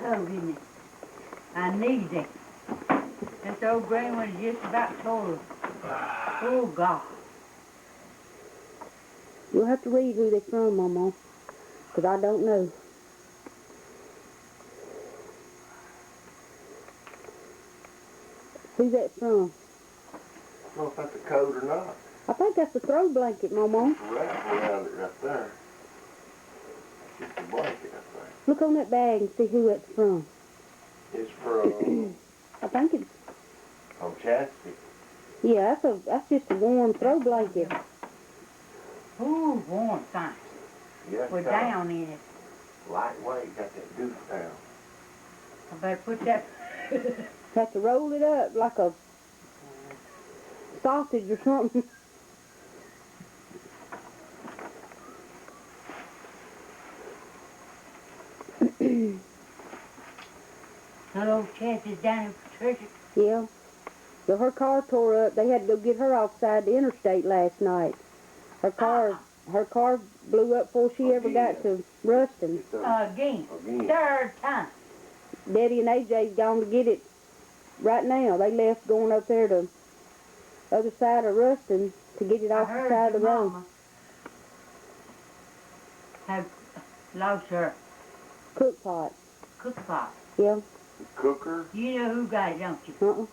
coat, isn't it? I need it. This old gray one is just about total. Oh, God. You'll have to read who they're from, Mama, because I don't know. Who's that from? I don't know if that's a coat or not. I think that's a throw blanket, Mama. Wrap around it right there. Just a blanket, I think. Look on that bag and see who it's from. It's from I think it's, Chastity. yeah, that's just a warm throw blanket. Ooh, warm, thanks. Yeah, We're down in it. Lightweight, got that goose down. I better put that... Have to roll it up like a sausage or something. That old chest is down in Patricia. Yeah. So her car tore up. They had to go get her offside the interstate last night. Her car blew up before she ever got to Ruston. Again. Third time. Daddy and AJ's gone to get it right now. They left going up there to the other side of Ruston to get it off the side of the road. Mama have lost her Cook pot. cook pot. Yeah. Cooker? You know who got it, don't you? Uh-uh.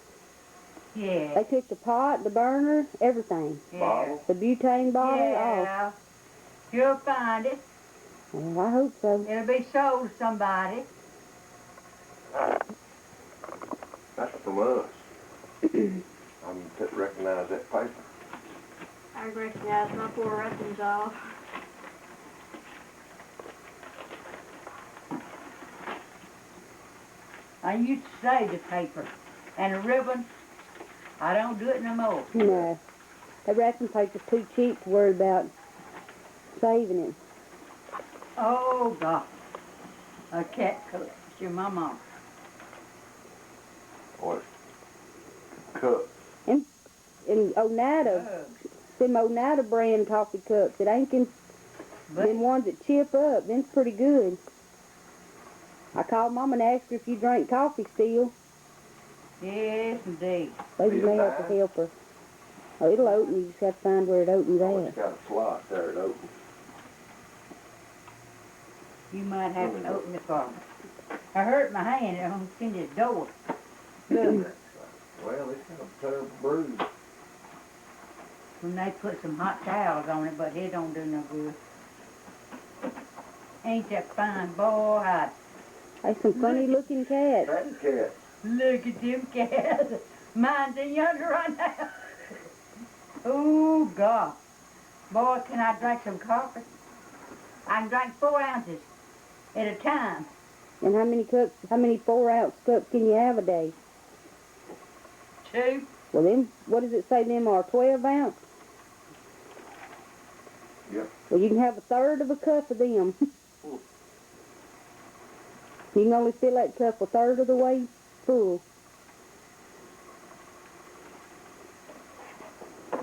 Yeah. They took the pot, the burner, everything. Yeah. Bottle? The butane bottle, Yeah. You'll find it. Well, I hope so. It'll be sold to somebody. That's from us. I recognize that paper. I recognize my poor Russians off. I used to save the paper and a ribbon. I don't do it no more. No. That wrapping paper's too cheap to worry about saving it. Oh, God. A cat coat. It's your mama. What? Cup. And Oneida, them Oneida brand coffee cups, it ain't them ones that chip up. Them's pretty good. I called Mama and asked her if you drank coffee still. Yes, indeed. Maybe may have to help her. Oh, it'll open. You just have to find where it opens Oh, at. it's got a slot there. It opens. You might have to open it for me. I hurt my hand in this door. Look, Well, it's got a terrible bruise. when they put some hot towels on it, but it don't do no good. Ain't that fine, boy? There's some funny looking cats. That cat. Look at them cats. Mine's in yonder right now. Oh, God. Boy, can I drink some coffee? I can drink 4 ounces at a time. And how many 4-ounce cups can you have a day? 2. Well, them, what does it say them are, 12 ounce? Yep. Well, you can have a third of a cup of them. You can only fill that cup a third of the way full.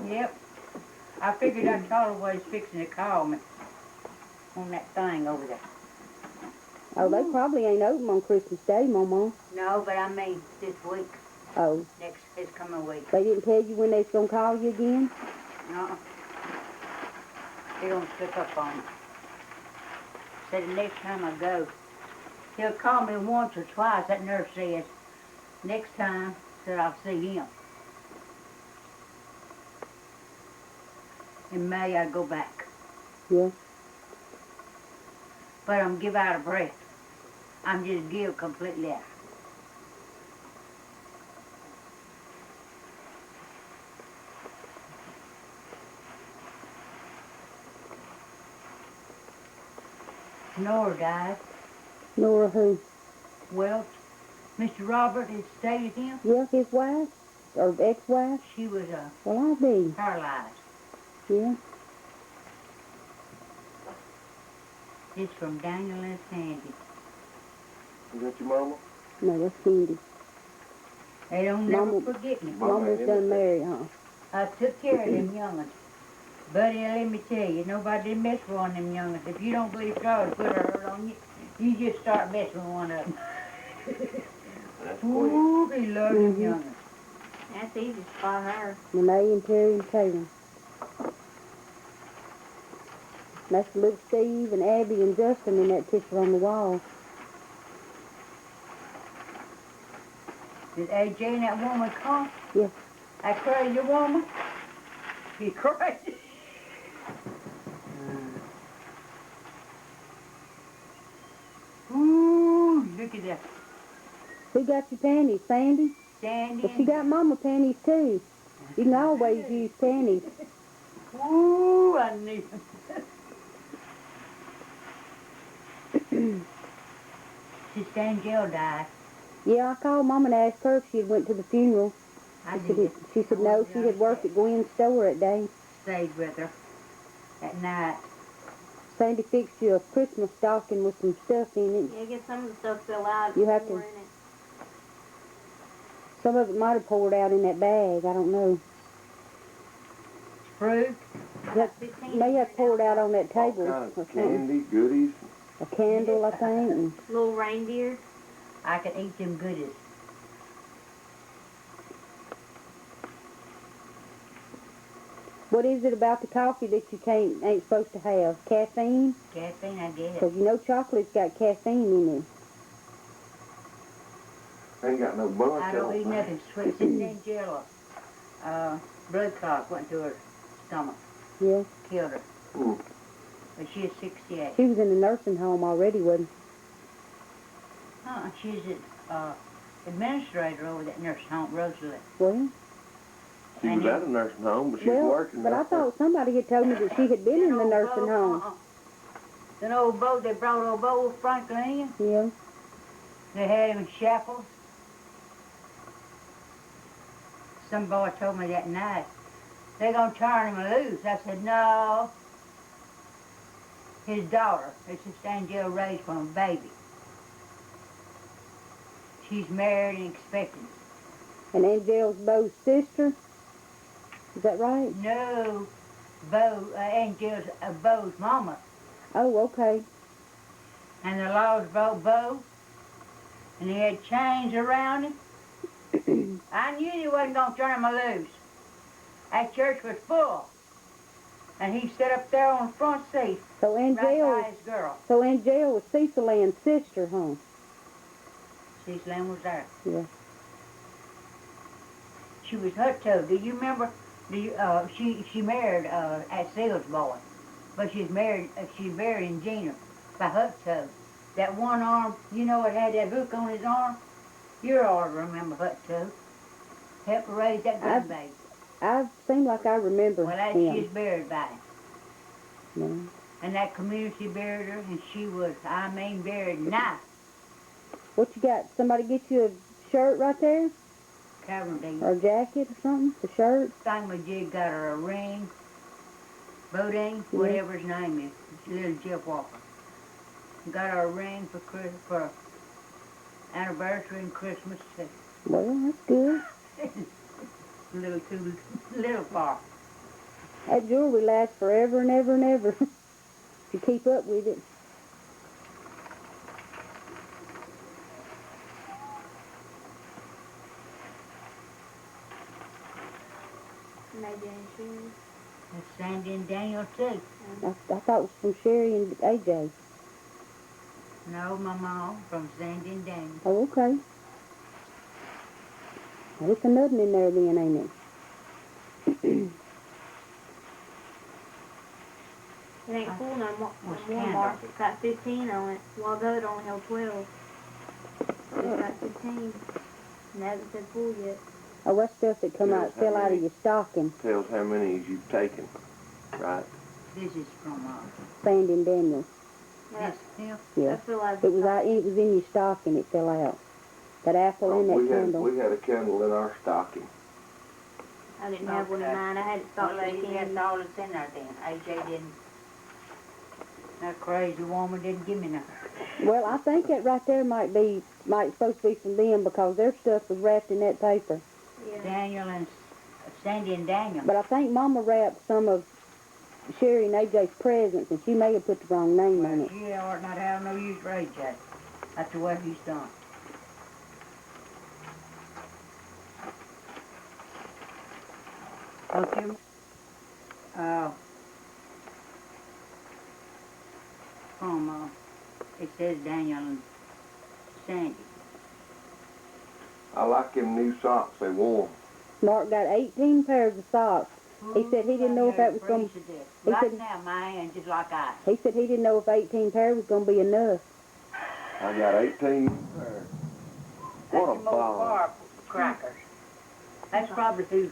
Yep. I figured I'd call her was fixing to call me on that thing over there. Oh, they probably ain't open on Christmas Day, Mama. No, but I mean this week. Oh. This coming week. They didn't tell you when they was going to call you again? No. They don't slip up on me. Said the next time I go, he'll call me once or twice, that nurse says. Next time, said I'll see him. In May, I go back. Yeah. But I'm give out of breath. I'm just give completely out. Nora died. Nora who? Well, Mr. Robert had stayed with him. Yeah, his wife? Or ex-wife? She was Well, I'll be. paralyzed. Yeah. It's from Daniel and Sandy. Is that your mama? No, that's Cindy. They don't never Mama- forget me. Mama's done married, huh? I took care of them young'uns. Buddy, let me tell you, nobody did mess with one of them young'uns. If you don't believe God put a hurt on you, you just start messing with one of them. That's quick. Ooh, he loves them Mhm. youngins. That's easy to spot her. Renee and Terry and Taylor. That's little Steve and Abby and Justin in that picture on the wall. Did AJ and that woman come? Yeah. That crazy woman? She crazy. Ooh, look at that. Who got your panties, Sandy? Sandy. Well, she got Mama panties too. You can always use panties. Ooh, I need Sister Angel died. Yeah, I called Mama and asked her if she had went to the funeral. I She did. said, she said no, she had worked at Gwen's store that day. Stayed with her at night. Sandy fixed you a Christmas stocking with some stuff in it. Yeah, get some of the stuff fell out. You have more to- in it. Some of it might have poured out in that bag. I don't know. Fruit. That 15 may have poured out on that All table or kinds of something. candy, goodies. A candle, I think. And Little reindeer. I could eat them goodies. what is it about the coffee that you ain't supposed to have? Caffeine? Caffeine, I guess. Because you know chocolate's got caffeine in it. Ain't got no bunch. I don't eat nothing sweet. Sister Angela, blood clot went to her stomach. Yeah. Killed her. Mm. But she is 68. She was in the nursing home already, wasn't She's an administrator over that nursing home, Rosalie. she? Well, She was at a nursing home, but she's well, working. but I thought somebody had told me that she had been in the nursing home. That old boat, they brought old Bo Franklin in. Yeah. They had him in shackles. Some boy told me that night, they're going to turn him loose. I said, no. His daughter, his Sister Angel, raised from a baby. She's married and expecting. And Angel's Bo's sister? Is that right? No, Bo, Angel's Bo's mama. Oh, okay. And the laws brought Bo, and he had chains around him. I knew he wasn't going to turn him loose. That church was full. And he sat up there on the front seat, So right Angel, by his girl. so Angel was Cecil Ann's sister, huh? Cecil Ann was there. Yeah. She was hot too. Do you remember? She married at Seal's boy, but she's married in Gina by Hut Tub. That one arm, you know, it had that hook on his arm. You ought to remember Hut Tub. Helped raise that good baby. I seem like I remember Well, that him. she's buried by him. Yeah. And that community buried her, and she was, I mean, buried nice. What you got? Somebody get you a shirt right there? Cavern Or a jacket or something? A shirt? Thingamajig got her a ring, Bodine, whatever his name is, little Jeff Walker. Got her a ring for anniversary and Christmas. Well, that's good. A little too little far. That jewelry lasts forever and ever and ever. If you keep up with it. Maybe in shoes. That's Sandy and Daniel too. I thought it was from Sherry and AJ. No, my mom from Sandy and Daniel. Oh, okay. Well, it's another in there then, ain't it? It ain't full no more. What's More candle? mark. It's got 15 on it. A while ago it only held 12. It's got 15. And it hasn't said full yet. Oh, that's stuff that fell out of your stocking. Tells how many you've taken, right? This is from Sandy and Daniel. Yeah, this. Yeah. I feel like It was in your stocking, it fell out. That apple in that candle. We had a candle in our stocking. I didn't have one in Okay. mine. I had it stocked Well, with that's candy. all that's in there then. AJ didn't. That crazy woman didn't give me nothing. Well, I think that right there might supposed to be from them because their stuff was wrapped in that paper. Yeah. Daniel and Sandy and Daniel. But I think Mama wrapped some of Sherry and AJ's presents, and she may have put the wrong name on it. She ought not have no use for AJ. That's the way he's done. Don't you? It says Daniel and Sandy. I like them new socks, they warm. Mark got 18 pairs of socks. He said he didn't know if that was going to... Right now, my hand just like ice. He said he didn't know if 18 pairs was going to be enough. I got 18 pairs. What a That's more bomb. crackers. That's probably who.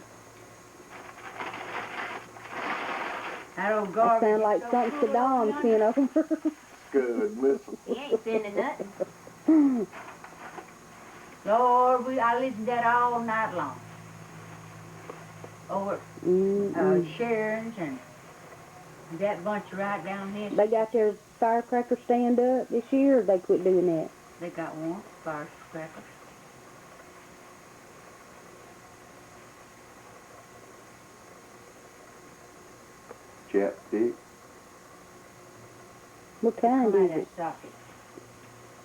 That old That garbage. sound like is so something full of Saddam sent over. Good missile. He ain't sending nothing. Lord, I listened to that all night long. Over Sharon's and that bunch right down here. They got their firecracker stand up this year, or they quit doing that? They got one, firecrackers. Chapstick. What kind Come is out it? that socket.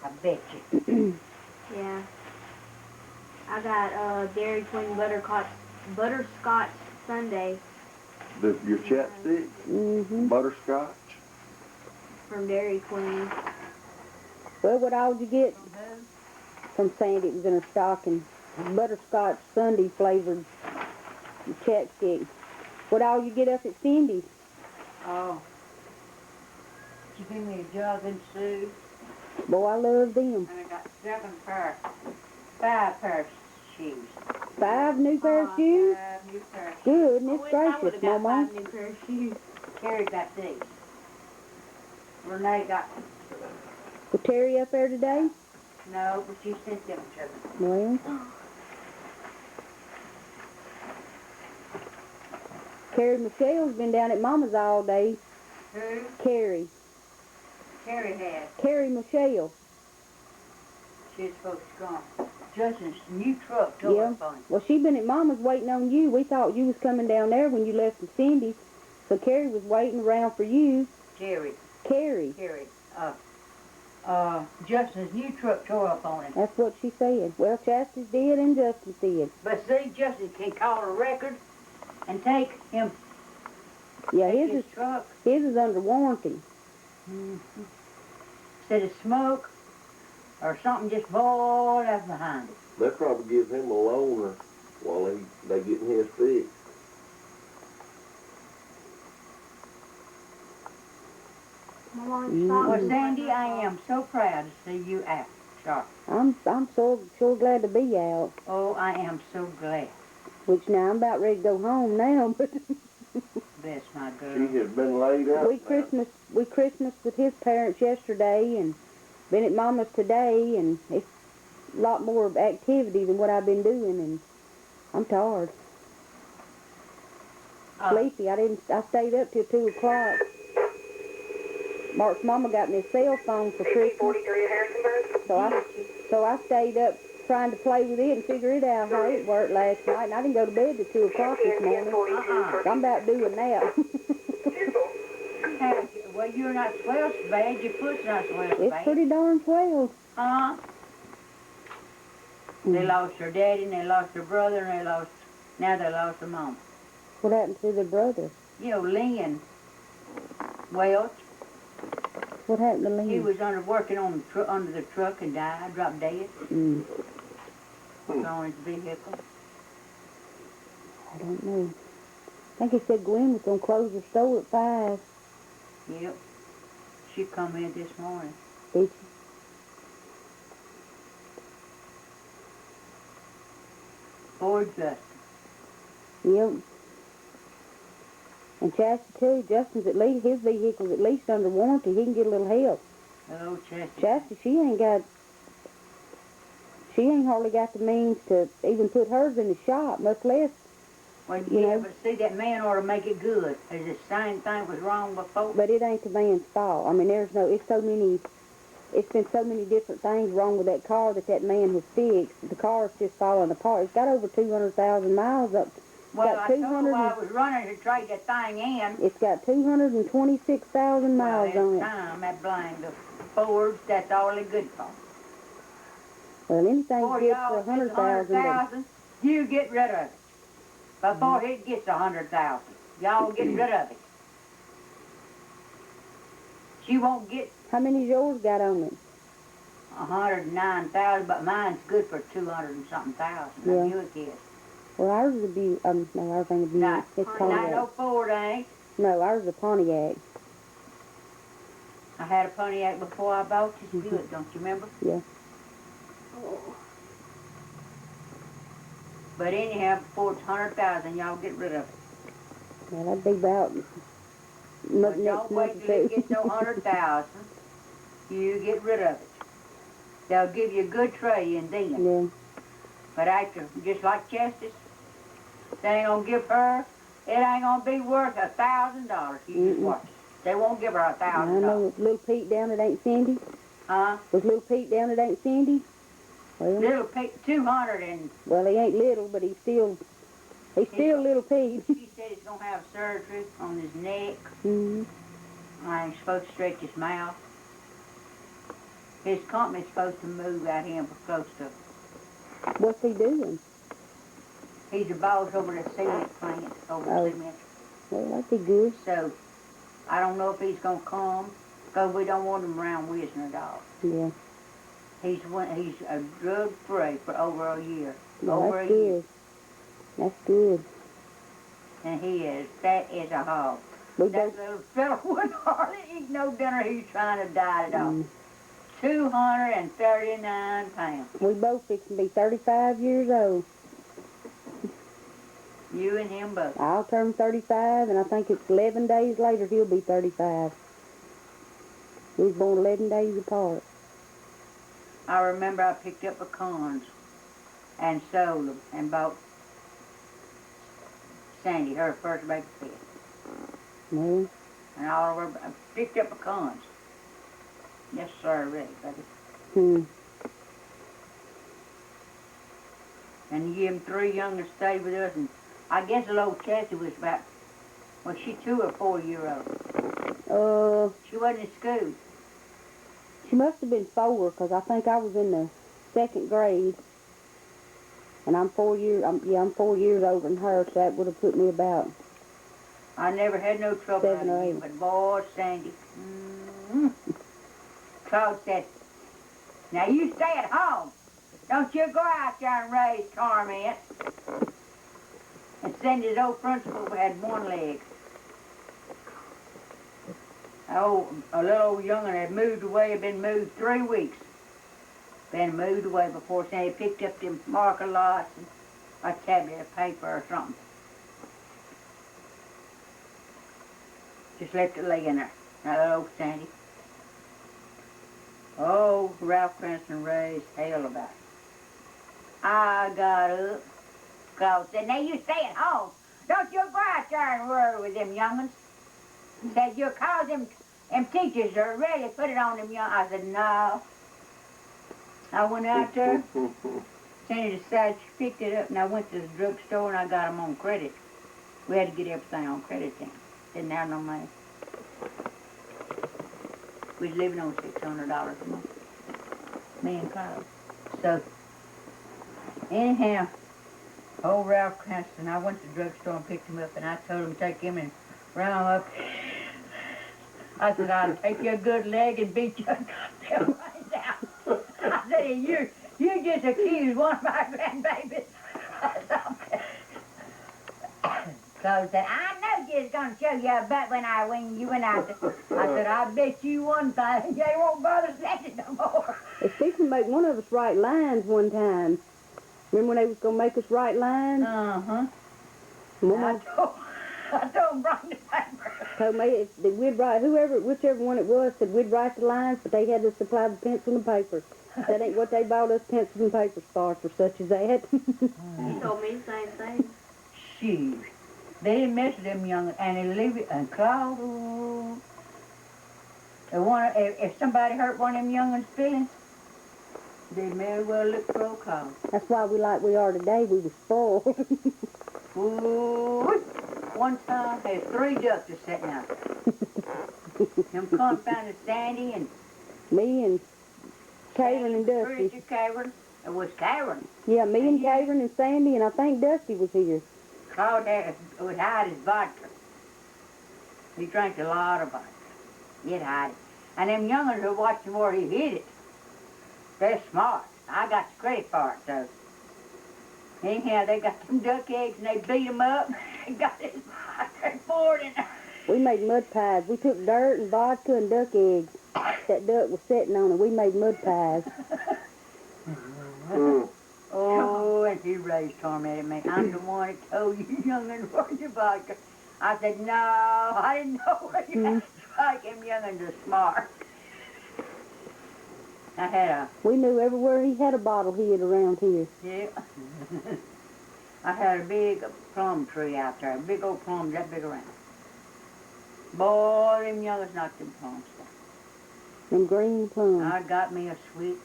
I bet you. Yeah. I got Dairy Queen butterscotch sundae Your chapstick. Mm-hmm. Butterscotch. from Dairy Queen. Well, what all did you get from Sandy? It was in her stocking. Butterscotch Sunday flavored chapstick. What all you get up at Cindy's? Oh. She gave me a jug and Sue. Boy, I love them. And I got 5 pairs of shoes. 5 new pair of Oh, shoes? 5 new pairs. Goodness I gracious, would've got Mama. 5 new pair of shoes. Carrie got these. Renee got, Was Terry up there today? no, but she sent them to me. Well, Carrie Michelle's been down at Mama's all day. Who? Carrie. Carrie had. Carrie Michelle. She was supposed to come. Justin's new truck tore Yeah. up on him. Well, she been at Mama's waiting on you. We thought you was coming down there when you left from Cindy's. So Carrie was waiting around for you. Carrie. Carrie. Justin's new truck tore up on him. That's what she said. Well, Chastity's dead and Justin's dead. But see, Justin can call a record and take him. Yeah, Take his truck. is under warranty. Mm-hmm. Said it's smoke or something just boiled up behind it. They'll probably give him a loaner while they getting his fixed. Well, Sandy, I am so proud to see you out, sharp. I'm sure glad to be out. Oh, I am so glad. Which now I'm about ready to go home now, but Bless my girl. She has been laid out. we Christmas with his parents yesterday and been at Mama's today, and it's a lot more activity than what I've been doing, and I'm tired. Sleepy. I stayed up till 2 o'clock. Mark's mama got me a cell phone for Christmas. So I stayed up trying to play with it and figure it out how it worked last night, and I didn't go to bed till 2 o'clock this morning. I'm about doing that. Well, you're not swelled so bad. Your foot's not swelled so It's bad. pretty darn swelled. They lost their daddy, and they lost their brother, and now they lost their mom. What happened to their brother? You know, Lynn Welch, What happened to Lynn? he was working on under the truck and died, dropped dead. Mm, Was on his vehicle. I don't know. I think he said Gwen was going to close her store at 5. Yep. She come in this morning. Did she? Poor Justin. Yep. And Chastity too. Justin's at least, his vehicle's at least under warranty. He can get a little help. Oh, Chastity. Chastity, she ain't hardly got the means to even put hers in the shop, much less. Well, You yeah, know. but see, that man ought to make it good. Is the same thing was wrong before? But it ain't the man's fault. I mean, it's been so many different things wrong with that car that man has fixed. The car's just falling apart. It's got over 200,000 miles up. Well, got I told her 200 while I was running to trade that thing in. It's got 226,000 miles Well, on that it. time, that blind, the Fords, that's all they're good for. Well, anything's For good y'all, for it's 100,000. 100,000, you get rid of it. before he gets 100,000. Y'all get rid of it. She won't get How many's yours got on it? 109,000, but mine's good for 200 and something thousand. Yeah. The Buick is. Well, ours is a Buick. No, ours ain't a Buick. Not, It's not Pontiac. no Ford, ain't. No, ours is a Pontiac. I had a Pontiac before I bought this Buick, don't you remember? Yeah. Oh. But anyhow, before it's 100,000, y'all get rid of it. Yeah, that'd be about But next don't month wait or till it two. gets to 100,000. You get rid of it. They'll give you a good trade-in then. Yeah. But after, just like Justice, they ain't gonna give her, it ain't gonna be worth $1,000. You just watch it. They won't give her I $1,000. know it's Little Pete down at Ain't Cindy. Huh? Was Little Pete down at Ain't Cindy? Well, Little Pete, 200 and well, he ain't little, but he's still Little Pete. he said he's gonna have surgery on his neck. Mm-hmm. I ain't supposed to stretch his mouth. His company's supposed to move out here for close to. What's he doing? He's the boss over the cement plant, over Oh. the cement. Well, that'd be good. So, I don't know if he's gonna come, because we don't want him around Wisner at all. Yeah. He's a drug-free for over a year. Well, over that's a year. good. That's good. And he is fat as a hog. We That both, little fella wouldn't hardly eat no dinner. He's trying to diet it off. mm, 239 pounds. we both fixing to be 35 years old. You and him both. I'll turn 35, and I think it's 11 days later he'll be 35. We was born 11 days apart. I remember I picked up pecans and sold them and bought Sandy her first baby pet. Well, And all over, I picked up pecans. Yes, sir, really, buddy. hmm. And you give them 3 youngers stayed with us, and I guess little old Chassie was about, well, she 2 or 4 year old. She wasn't in school. She must have been 4, because I think I was in the 2nd grade. And I'm 4 years older than her, so that would have put me about. I never had no trouble 7 or out of 8. you, but boy, Sandy. Claude said, now you stay at home. Don't you go out there and raise torment. And Sandy's old principal had 1 leg. Oh, a little old young'un had moved away, had been moved 3 weeks. Been moved away before Sandy picked up them marker lots and a tablet of paper or something. Just left it laying there. That little old Sandy. Oh, Ralph Cranston raised hell about it. I got up. Claude said, now you stay at home. Don't you go out there and worry with them young'uns. Said, you'll cause them teachers are ready to put it on them young. I said, no. I went out there. Sandy decided she picked it up, and I went to the drugstore and I got them on credit. We had to get everything on credit then. Didn't have no money. We was living on $600 a month. Me and Claude. So, anyhow, old Ralph Cranston, I went to the drugstore and picked him up, and I told him to take him and round him up. I said, I'll take you a good leg and beat you goddamn right down. I said, you just accused one of my grandbabies. Claude said, I know you was going to show you a butt when you went out there. I said, I bet you one thing, you won't bother saying it no more. They fixing to make one of us write lines one time. Remember when they was going to make us write lines? Uh-huh. I told them bring the paper. Told me if we'd write, whichever one it was, said we'd write the lines, but they had to supply the pencil and paper. That ain't what they bought us pencils and papers for such as that. He told me the same thing. Shoot. They didn't mess with them young, and they leave it, and Claude, if somebody hurt one of them young'uns' feelings, they may well look for old Claude. That's why we are today. We was spoiled. Ooh, one time, there's 3 doctors sitting out there. Them confounded Sandy and Me and Karen and Dusty. Richard Karen. It was Karen. Yeah, me and Karen and Sandy, and I think Dusty was here. Claude would hide his vodka. He drank a lot of vodka. He'd hide it. And them young'uns were watching where he hid it. They're smart. I got the credit for it, though. Anyhow, they got them duck eggs and they beat them up. They got his vodka and poured it. We made mud pies. We took dirt and vodka and duck eggs. That duck was sitting on it. We made mud pies. Oh, and he raised tormented me. I'm the one that told you young'uns where's your vodka. I said, no, I didn't know where you had to strike. Them young'uns are smart. I had We knew everywhere he had a bottle hid around here. yeah. I had a big plum tree out there, a big old plum that big around. Boy, them young'uns knocked them plums down. Them green plums. I got me a switch.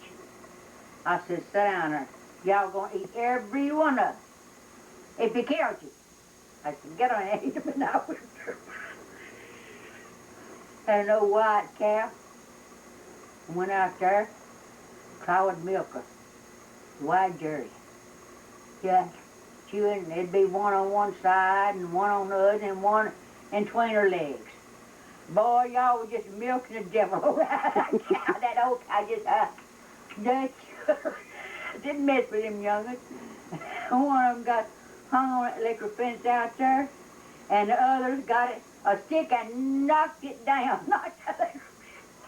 I said, sit down there. Y'all gonna eat every one of them. If he kills you. I said, get on and eat them and I went through. Had an old white cow. Went out there. Clawed milker. White jersey. Just chewing. There'd be one on one side and one on the other and one in between her legs. Boy, y'all was just milking the devil around that cow. That old cow just didn't mess with them young'uns. One of them got hung on that electric fence out there, and the others got a stick and knocked it down. Knocked the electric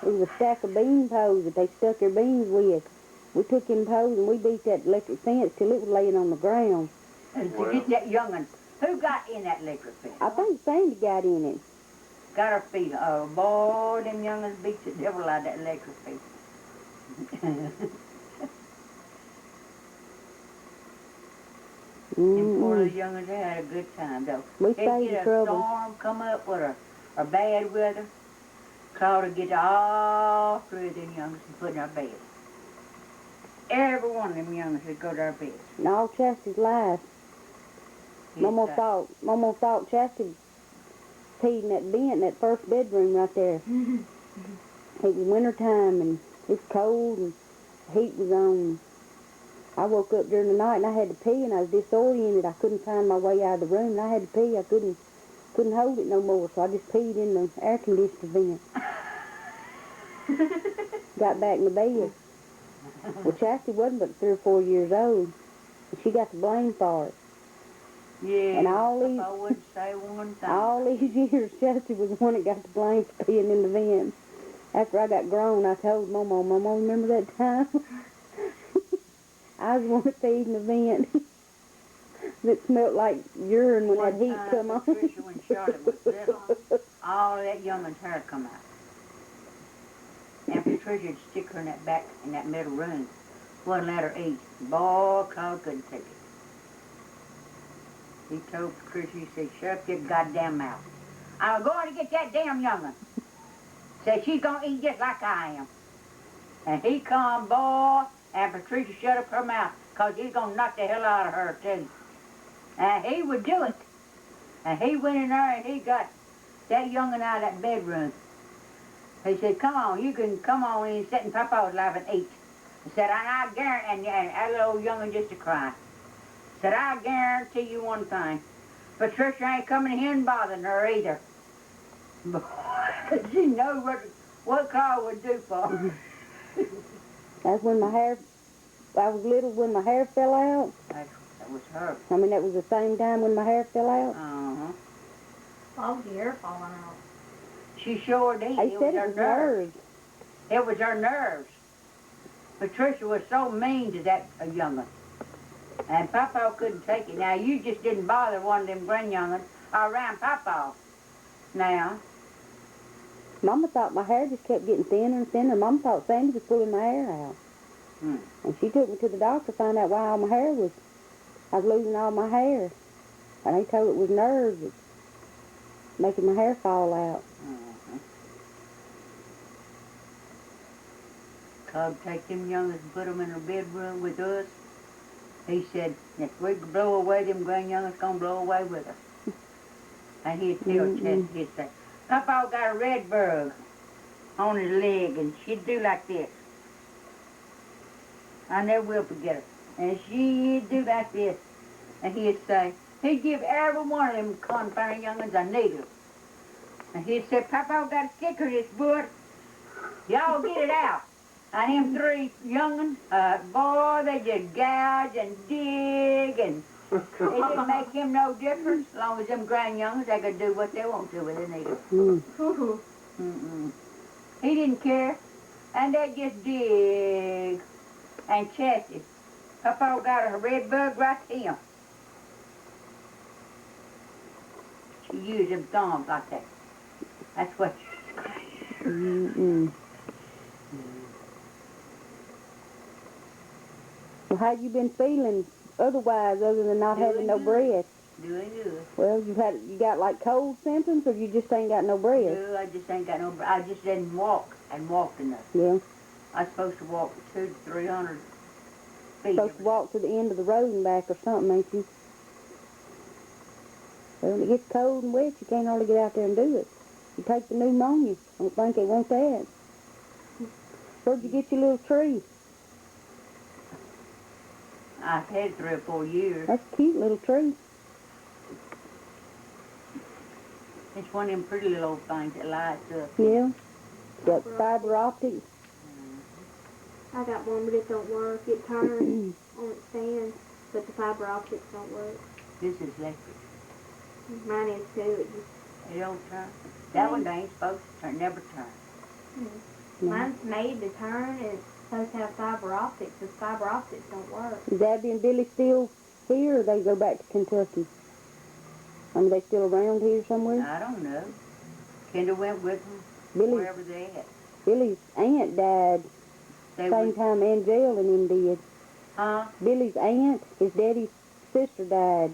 It was a stack of bean poles that they stuck their beans with. We took them poles and we beat that electric fence till it was laying on the ground. and to get that young'un. Who got in that electric fence? I think Sandy got in it. Got her feet. Oh, boy, them young'uns beat the devil out of that electric fence. Them poor little young'uns, they had a good time, though. We They'd stayed in get a trouble. storm, come up with a bad weather. Claude would get all three of them young'uns and put in our bed. Every one of them young'uns would go to our bed. And all Chastity's life. Mama thought Chastity peed in that vent in that first bedroom right there. It was winter time and it was cold and the heat was on. I woke up during the night and I had to pee and I was disoriented. I couldn't find my way out of the room and I had to pee. I couldn't hold it no more, so I just peed in the air conditioner vent. Got back in the bed. Well, Chastity wasn't but 3 or 4 years old. And she got the blame for it. Yeah, And all I these- wouldn't say one thing. All these years, Chastity was the one that got the blame for peeing in the vent. After I got grown, I told Mama, remember that time? I was the one that peed in the vent. That smelled like urine when that heat come on. Patricia, when Charlotte was little, all of that young'un's hair come out. And Patricia'd stick her in that middle room. Wouldn't let her eat. Boy, Claude couldn't take it. He told Patricia, he said, shut up your goddamn mouth. I'm going to get that damn young'un. Said she's going to eat just like I am. And he come, boy, and Patricia shut up her mouth, because he's going to knock the hell out of her, too. And he would do it. And he went in there and he got that young'un out of that bedroom. He said, come on, you can come on in and sit in Papa's lap and eat. He said, I guarantee, and that little young'un just a cry. Said, I guarantee you one thing. Patricia ain't coming here and bothering her either. She knows what Claude would do for her. That's when I was little when my hair fell out. That was her. I mean, that was the same time when my hair fell out. Uh-huh. All the hair falling out. She sure did. They said it was nerves. It was her nerves. Patricia was so mean to that young'un. And Papa couldn't take it. Now, you just didn't bother one of them grand young'uns around Papa. Now. Mama thought my hair just kept getting thinner and thinner. Mama thought Sandy was pulling my hair out. And she took me to the doctor to find out why all my hair was, I was losing all my hair. And they told it was nerves that's making my hair fall out. Claude take them young'uns and put them in a bedroom with us. He said, if we blow away them grand young'uns, gonna blow away with us. And he'd tell Chad, he'd say, Papa got a red bug on his leg, and she'd do like this. I never will forget her. And she'd do like this. And he'd say, He'd give every one of them confounded young'uns a needle. And he said, Papa got a sticker in his foot. Y'all get it out. And them three young'uns, boy, they just gouge and dig, and it didn't make him no difference. As long as them grand young'uns, they could do what they want to with a needle. Mm-mm. He didn't care. And they just dig and chested. Papa got a red bug right to him. She used them thumbs like that. That's what. Well, how you been feeling otherwise, other than not having no breath? Doing good. Well, you got like cold symptoms, or you just ain't got no breath? No, I just ain't got no. I just didn't walk and walk enough. Yeah. I'm supposed to walk 200 to 300 feet. Supposed to walk to the end of the road and back or something, ain't you? Well, when it gets cold and wet, you can't hardly get out there and do it. You take the pneumonia. I don't think they want that. Where'd you get your little tree? I've had 3 or 4 years. That's a cute little tree. It's one of them pretty little old things that lights up. Yeah. Got fiber optics. I got one, but it don't work. It turns on its stand, but the fiber optics don't work. This is electric. Mine is too. It just, It don't turn. That one ain't supposed to turn, never turn. Mine's made to turn, and it's supposed to have fiber optics, but fiber optics don't work. Is Abby and Billy still here, or they go back to Kentucky? I mean, they still around here somewhere? I don't know. Kendall went with them wherever they at. Billy's aunt died They same were, time Angel and him did. huh? Billy's aunt, his daddy's sister, died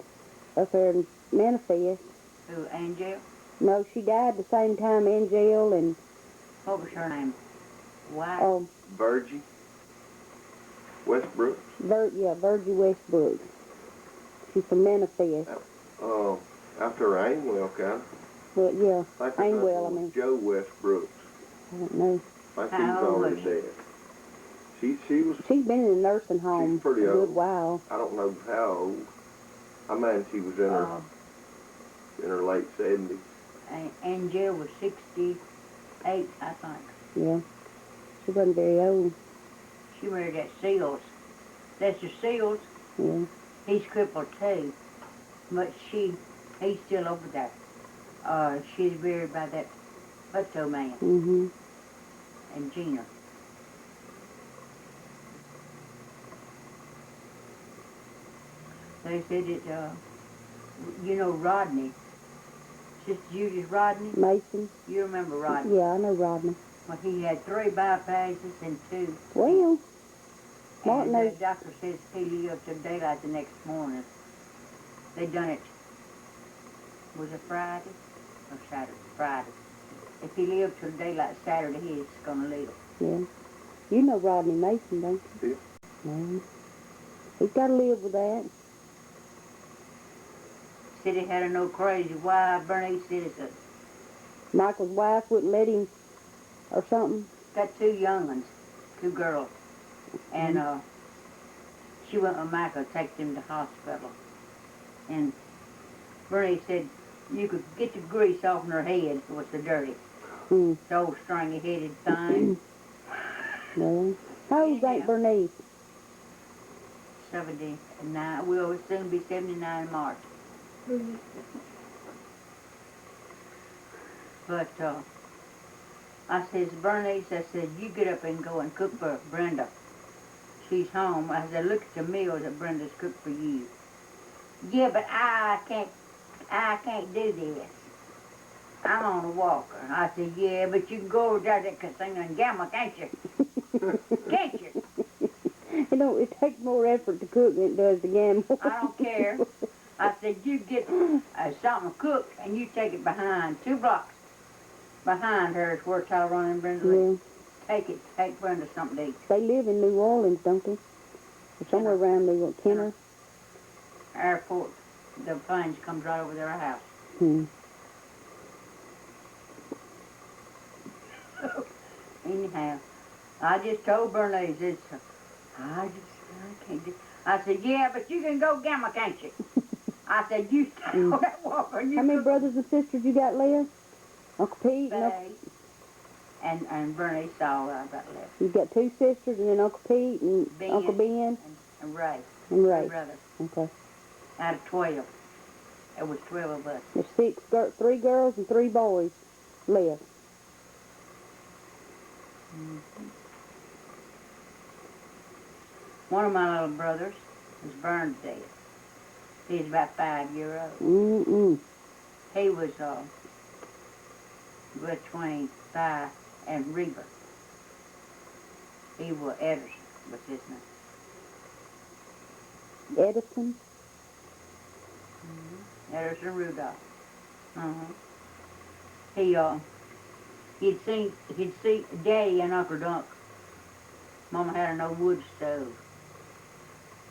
up there in Manifest. Who, Angel? No, she died the same time Angel and What was her name? Why? Virgie. Westbrook. Virgie Westbrook. She's from Manifest. After Ainwell, kind of. But yeah, I think Ainwell, I mean. Joe Westbrook. I don't know. I think How he's old already was dead. She was, She's been in a nursing home for a pretty good old. while. I don't know how old. I mean, she was in her late 70s. Angel was 68, I think. Yeah. She wasn't very old. She married that Seals. That's the Seals. Yeah. He's crippled too. But he's still over there. She's buried by that Hutto man Mm-hmm. and Gina. They said that, you know Rodney, Sister Judy's Rodney? Mason. You remember Rodney? Yeah, I know Rodney. Well, he had 3 bypasses and 2. Well, Martin And the knows. doctor says he lived till daylight the next morning. They done it, was it Friday? Or Saturday? Friday. If he lived till daylight Saturday, he's gonna live. Yeah. You know Rodney Mason, don't you? Yeah. No. He's got to live with that. Said he had a no crazy wife. Bernice said it's Michael's wife wouldn't let him or something. got 2 young ones, 2 girls. And she went with Michael to take them to hospital. And Bernie said you could get the grease off in her head if it was so dirty. Mm. The old stringy-headed thing. No. How old's Aunt Bernice? 79. Will soon be 79 in March. But I says, Bernice, I said, you get up and go and cook for Brenda. She's home. I said, look at the meals that Brenda's cooked for you. Yeah, but I can't do this. I'm on a walker. I said, yeah, but you can go over there to that casino and gamble, can't you? Can't you? It takes more effort to cook than it does to gamble. I don't care. I said, you get something cooked and you take it behind, 2 blocks behind her is where Tyrone and Brenda live. Yeah. Take Brenda something to eat. They live in New Orleans, don't they? Or somewhere around New Orleans. Kenner. Airport, the planes comes right over their house. Hmm. Anyhow, I just told Bernice, I can't do. I said, yeah, but you can go gamble, can't you? I said, you stay on that walker. You How many cook brothers and sisters you got left? Uncle Pete and Uncle... Faye and Bernice all I got left. You got 2 sisters and then Uncle Pete and Uncle Ben And Ray. and Ray. 3 brothers. Okay. Out of 12. There was 12 of us. There's 3 girls and 3 boys left. Mm-hmm. One of my little brothers was burned to death. He was about 5 years old. Mm-mm. He was between Vi and Reba. He was Edison, was his name. Edison? Mm-hmm. Edison Rudolph. He'd see Daddy and Uncle Dunk. Mama had an old wood stove.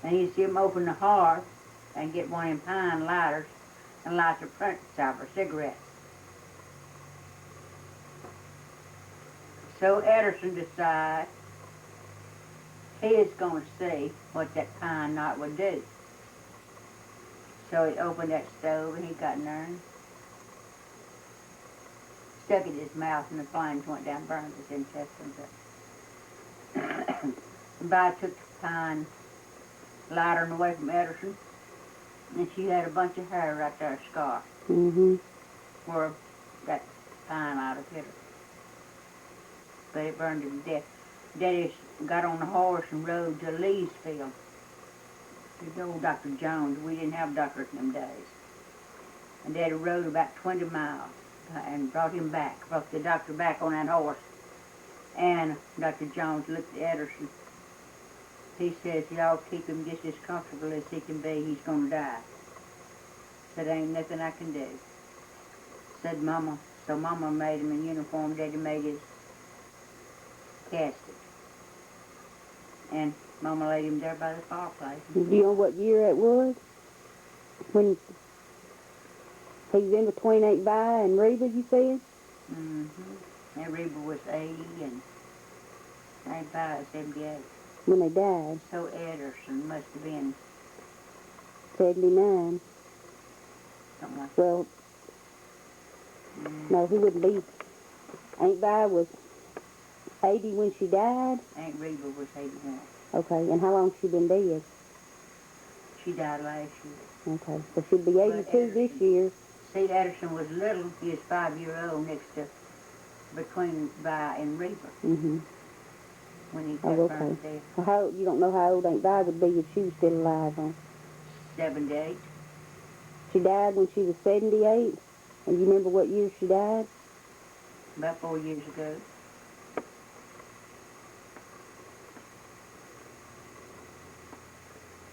And he'd see him open the hearth and get one of them pine lighters and light the front side for cigarettes. So Edison decided he was going to see what that pine knot would do. So he opened that stove and he got in there and stuck it in his mouth and the flames went down and burned his intestines up. Vi took the pine lighter away from Edison and she had a bunch of hair right there, a scar, where that pine lighter hit her. But it burned him to death. Daddy got on the horse and rode to Leesville. To old Dr. Jones. We didn't have doctors in them days. And Daddy rode about 20 miles and brought the doctor back on that horse. And Dr. Jones looked at Edison. He says, y'all keep him just as comfortable as he can be. He's going to die. Said, ain't nothing I can do. Said Mama. So Mama made him a uniform. Daddy made his casket. And Mama laid him there by the fireplace. Do you know what year it was? When he was in between Aunt Vi and Reba, you said? Mm-hmm. And Reba was 80 and Aunt Vi was 78. When they died. So Ederson must have been 79. something like Well, no, he wouldn't be. Aunt Vi was 80 when she died? Aunt Reba was 81. Okay, and how long she been dead? She died last year. Okay, so she'll be 82 this year. See, Ederson was little. He was 5 years old between Vi and Reba. Mm-hmm. When he got burned to death. Well, you don't know how old Aunt Vi would be if she was still alive, huh? 78. She died when she was 78? And you remember what year she died? About 4 years ago.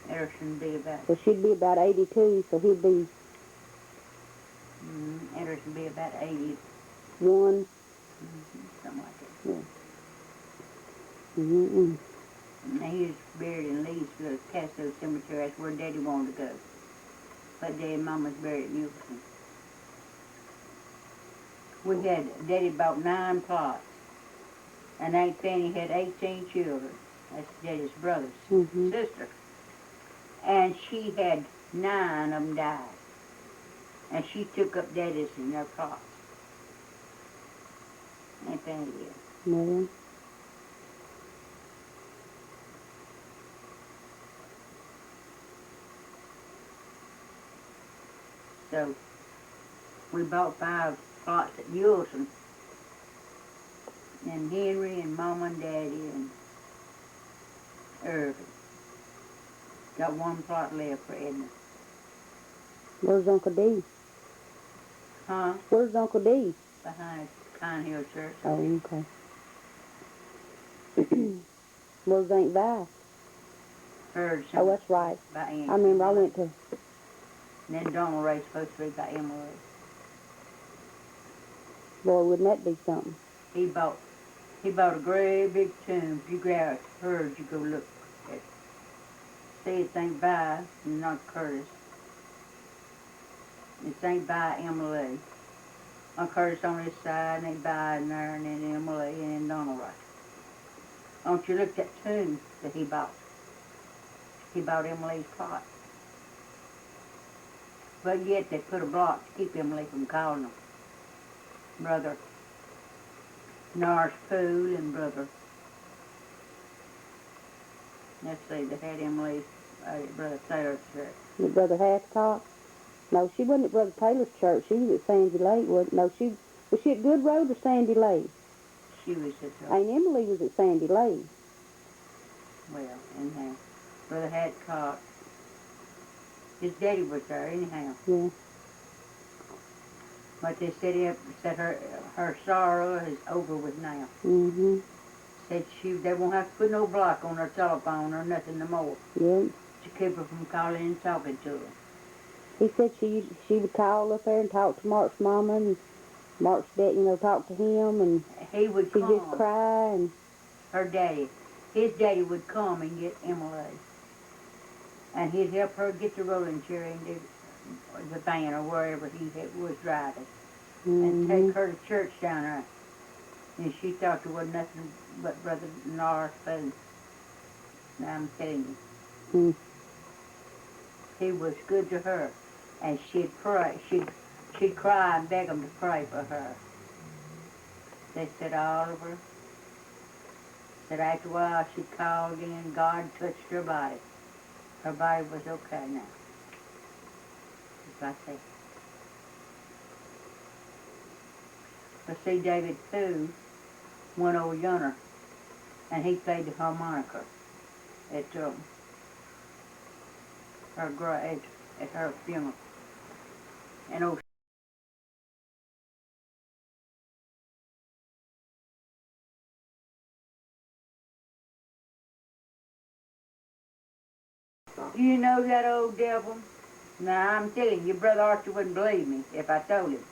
Ederson be about... So she'd be about 82, so he'd be... Ederson be about 81. Something like that. Yeah. Mm-mm. Now he was buried in Leesville, Castro Cemetery. That's where Daddy wanted to go. But Daddy and Mama's buried at Newton. We had, Daddy bought 9 plots. And Aunt Fanny had 18 children. That's Daddy's brother's sister. And she had 9 of them died. And she took up Daddy's in their plots. Aunt Fanny did. Yeah. So we bought 5 plots at Yulson. And Henry and Mama and Daddy and Irving. Got 1 plot left for Edna. Where's Uncle D? Huh? Where's Uncle D? Behind Pine Hill Church. Oh, okay. Where's Aunt Vi? Heard Oh, that's right. by Andy. I remember I went to... And then Donald Ray's supposed to be by Emily. Boy, wouldn't that be something? He bought a great big tomb. If you go out to Hers, you go look at it. See, it's Aunt Vi and not Curtis. It's Aunt Vi, Emily. Uncle Curtis on this side, and Aunt Vi in there, and then Emily, and then Donald Ray. Don't you look at that tomb that he bought? He bought Emily's plot. But yet they put a block to keep Emily from calling them. Brother Norris Poole and Brother, let's see, they had Emily at Brother Taylor's church. Your brother Hathcock? No, she wasn't at Brother Taylor's church. She was at Sandy Lake, wasn't? No, was she at Good Road or Sandy Lake? She was at, Aunt Emily was at Sandy Lake. well, anyhow, Brother Hadcock, his daddy was there, anyhow. Yeah. But they said her sorrow is over with now. Mm-hmm. Said they won't have to put no block on her telephone or nothing no more Yeah. to keep her from calling and talking to her. He said she would call up there and talk to Mark's mama, and Mark's dad, talk to him, and He would she'd come, just cry, and her daddy, his daddy would come and get Emily. And he'd help her get the rolling chair into the van or wherever he was driving. And take her to church down there. And she thought there wasn't nothing but Brother Norris Poole. Now I'm telling you. He was good to her. And she'd pray. She'd cry and beg them to pray for her. They said Oliver. Said after a while she called in, God touched her body. Her body was okay now. Just like that. But see, David Poole went over yonder, and he played the harmonica at her funeral. And old you know that old devil? Now I'm telling you, Brother Archie wouldn't believe me if I told him.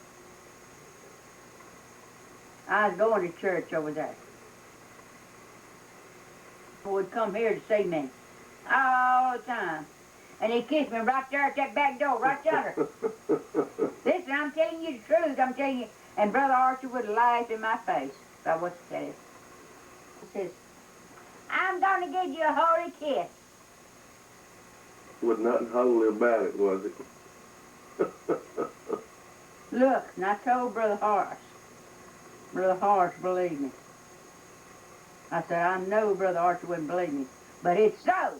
I was going to church over there. He would come here to see me all the time. And he kissed me right there at that back door, right yonder. Listen, I'm telling you the truth, I'm telling you. And Brother Archie would laugh in my face if I was to tell him. He says, I'm going to give you a holy kiss. Was nothing holy about it, was it? Look, and I told Brother Horace. Brother Horace believed me. I said, I know Brother Archie wouldn't believe me, but it's so.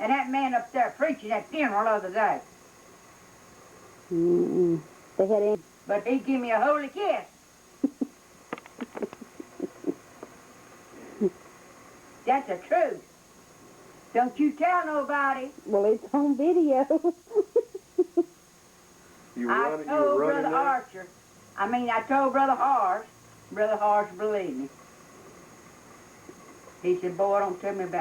And that man up there preaching that funeral the other day. They had But he gave me a holy kiss. That's the truth. Don't you tell nobody. Well, it's on video. I told Brother Archer. I told Brother Horace. Brother Horace believed me. He said, boy, don't tell me about